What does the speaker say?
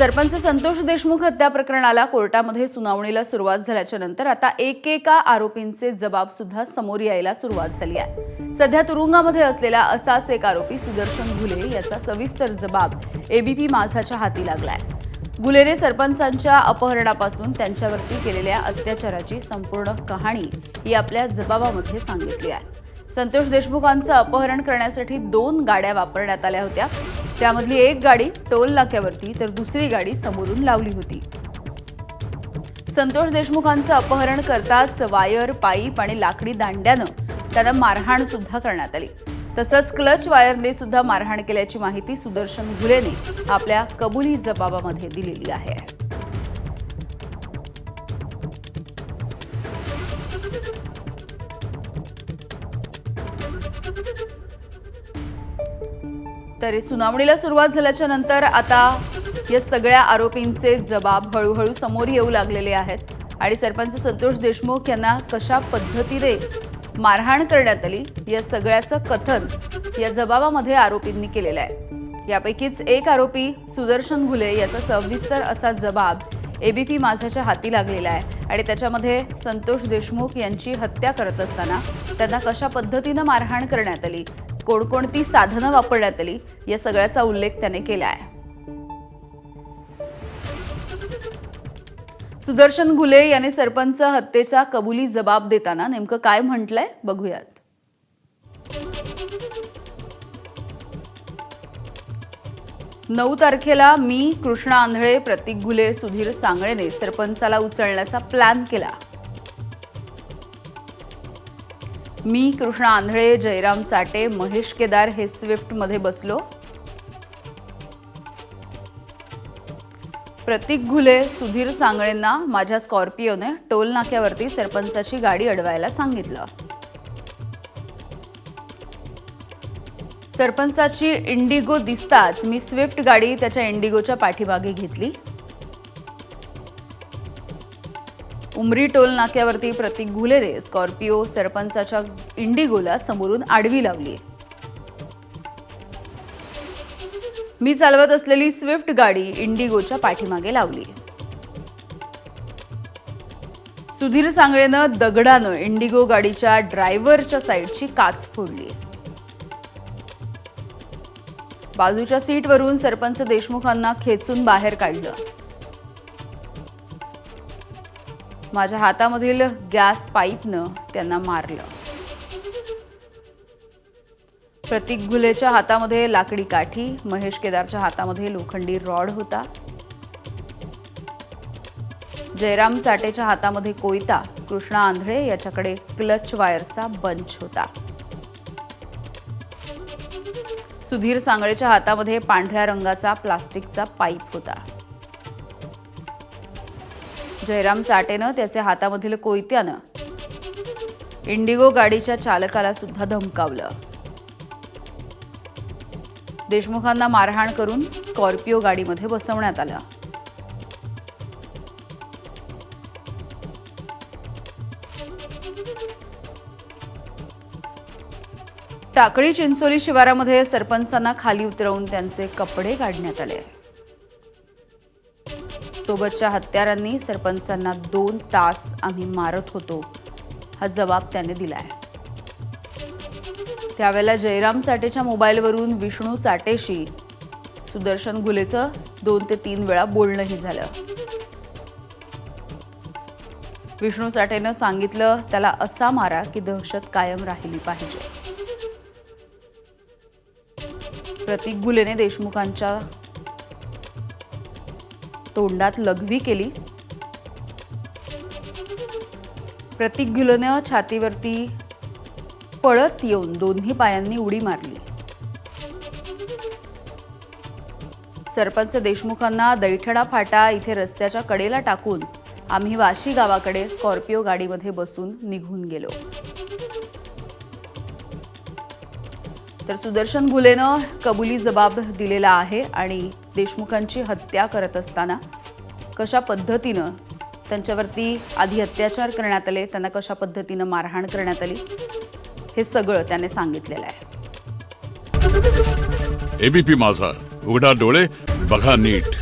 सरपंच संतोष देशमुख हत्या प्रकरणाला कोर्टामध्ये सुनावणीला सुरुवात झाल्याच्या नंतर आता एकेका आरोपींचे जबाब सुद्धा समोर यायला सुरुवात झाली आहे। सध्या तुरुंगामध्ये असलेला असाच एक आरोपी सुदर्शन घुले याचा सविस्तर जबाब एबीपी माझाच्या हाती लागलाय। घुलेने सरपंचांच्या अपहरणापासून त्यांच्यावरती केलेल्या अत्याचाराची संपूर्ण कहाणी ही आपल्या जबाबामध्ये सांगितली आहे। संतोष देशमुखांचं अपहरण करण्यासाठी 2 गाड्या वापरण्यात आल्या होत्या। त्यामधली एक गाडी टोल नाक्यावरती तर दुसरी गाडी समोरून लावली होती। संतोष देशमुखांचं अपहरण करताच वायर, पाईप आणि लाकडी दांड्यानं त्यांना मारहाण सुद्धा करण्यात आली। तसंच क्लच वायरने सुद्धा मारहाण केल्याची माहिती सुदर्शन घुलेने आपल्या कबुली जबाबामध्ये दिलेली आहे। तर सुनावणीला सुरुवात झाल्याच्या नंतर आता या सगळ्या आरोपींचे जबाब हळूहळू समोर येऊ लागलेले आहेत आणि सरपंच संतोष देशमुख यांना कशा पद्धतीने मारहाण करण्यात आली या सगळ्याचं कथन या जबाबामध्ये आरोपींनी केलेलं आहे। यापैकीच एक आरोपी सुदर्शन घुले याचा सविस्तर असा जबाब एबीपी माझाच्या हाती लागलेला आहे आणि त्याच्यामध्ये संतोष देशमुख यांची हत्या करत असताना त्यांना कशा पद्धतीने मारहाण करण्यात आली, कोणकोणती साधनं वापरण्यात आली या सगळ्याचा उल्लेख त्याने केला आहे। सुदर्शन घुले याने सरपंच हत्येचा कबुली जबाब देताना नेमकं काय म्हटलंय बघूयात। 9 तारखेला मी, कृष्णा आंधळे, प्रतीक घुले, सुधीर सांगळेने सरपंचाला उचलण्याचा प्लॅन केला। मी, कृष्णा आंधळे, जयराम चाटे, महेश केदार हे स्विफ्ट मध्ये बसलो। प्रतीक घुले, सुधीर सांगळेंना माझ्या स्कॉर्पिओने टोल नाक्यावरती सरपंचाची गाडी अडवायला सांगितलं। सरपंचाची इंडिगो दिसताच मी स्विफ्ट गाडी त्याच्या इंडिगोच्या पाठीमागे घेतली। उमरी टोल नाक्यावरती प्रतीक घुलेने स्कॉर्पिओ सरपंचाच्या इंडिगोला समोरून आडवी लावली। मी चालवत असलेली स्विफ्ट गाडी इंडिगोच्या पाठीमागे लावली। सुधीर सांगळेनं दगडानं इंडिगो गाडीच्या ड्रायव्हरच्या साईडची काच फोडली। बाजूच्या सीटवरून सरपंच देशमुखांना खेचून बाहेर काढलं। माझ्या हातामधील गॅस पाईपनं त्यांना मारलं। प्रतीक घुलेच्या हातामध्ये लाकडी काठी, महेश केदारच्या हातामध्ये लोखंडी रॉड होता। जयराम साटेच्या हातामध्ये कोयता, कृष्णा आंधळे याच्याकडे क्लच वायरचा बंच होता। सुधीर सांगळेच्या हातामध्ये पांढऱ्या रंगाचा प्लास्टिकचा पाईप होता। जयराम चाटेनं त्याच्या हातामधील कोयत्यानं इंडिगो गाडीच्या चालकाला सुद्धा धमकावलं। देशमुखांना मारहाण करून स्कॉर्पिओ गाडीमध्ये बसवण्यात आलं। टाकळी चिंचोली शिवारामध्ये सरपंचांना खाली उतरवून त्यांचे कपडे काढण्यात आले। सोबतच्या हत्यारांनी सरपंचांना 2 तास आम्ही मारत होतो हा जबाब त्याने दिलाय। त्यावेळेला जयराम चाटेच्या मोबाईलवरून विष्णू चाटेशी सुदर्शन घुलेचं 2 ते 3 वेळा बोलणंही झालं। विष्णू चाटेनं सांगितलं त्याला असा मारा की दहशत कायम राहिली पाहिजे। प्रतीक घुलेने देशमुखांच्या तोंडात लघवी केली। प्रतीक घुलेनं छातीवरती पळत येऊन दोन्ही पायांनी उडी मारली। सरपंच देशमुखांना दैठणा फाटा इथे रस्त्याच्या कडेला टाकून आम्ही वाशी गावाकडे स्कॉर्पिओ गाडीमध्ये बसून निघून गेलो। तर सुदर्शन घुलेनं कबुली जबाब दिलेला आहे आणि देशमुखांची हत्या करत असताना कशा पद्धतीनं त्यांच्यावरती आधी अत्याचार करण्यात आले, त्यांना कशा पद्धतीनं मारहाण करण्यात आली हे सगळं त्याने सांगितलेलं आहे। एबीपी माझा, उघडा डोळे बघा नीट।